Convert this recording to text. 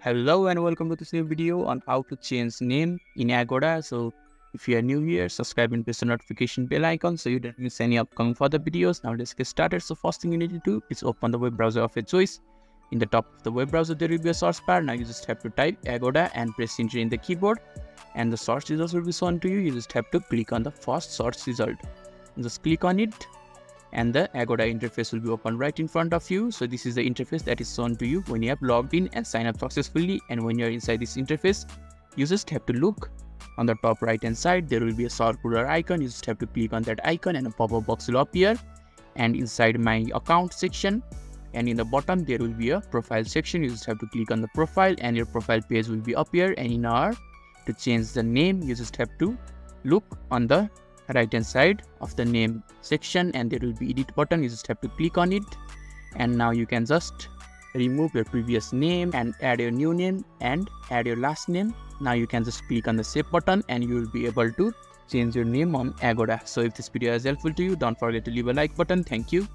Hello and welcome to this new video on how to change name in Agoda. So if you are new here, subscribe and press the notification bell icon so you don't miss any upcoming further videos. Now let's get started. So first thing you need to do is open the web browser of your choice. In the top of the web browser there will be a search bar. Now you just have to type Agoda and press enter in the keyboard, and the search results will be shown to you. You just have to click on the first search result. Just click on it and the Agoda interface will be open right in front of you. So this is the interface that is shown to you when you have logged in and signed up successfully. And when you are inside this interface, you just have to look on the top right hand side. There will be a circular icon. You just have to click on that icon and a pop-up box will appear. And inside my account section and in the bottom there will be a profile section. You just have to click on the profile and your profile page will be appear. And in order to change the name, you just have to look on the right hand side of the name section and there will be edit button. You just have to click on it, and now you can just remove your previous name and add your new name and add your last name. Now you can just click on the save button and you will be able to change your name on Agoda. So if this video is helpful to you, don't forget to leave a like button. Thank you.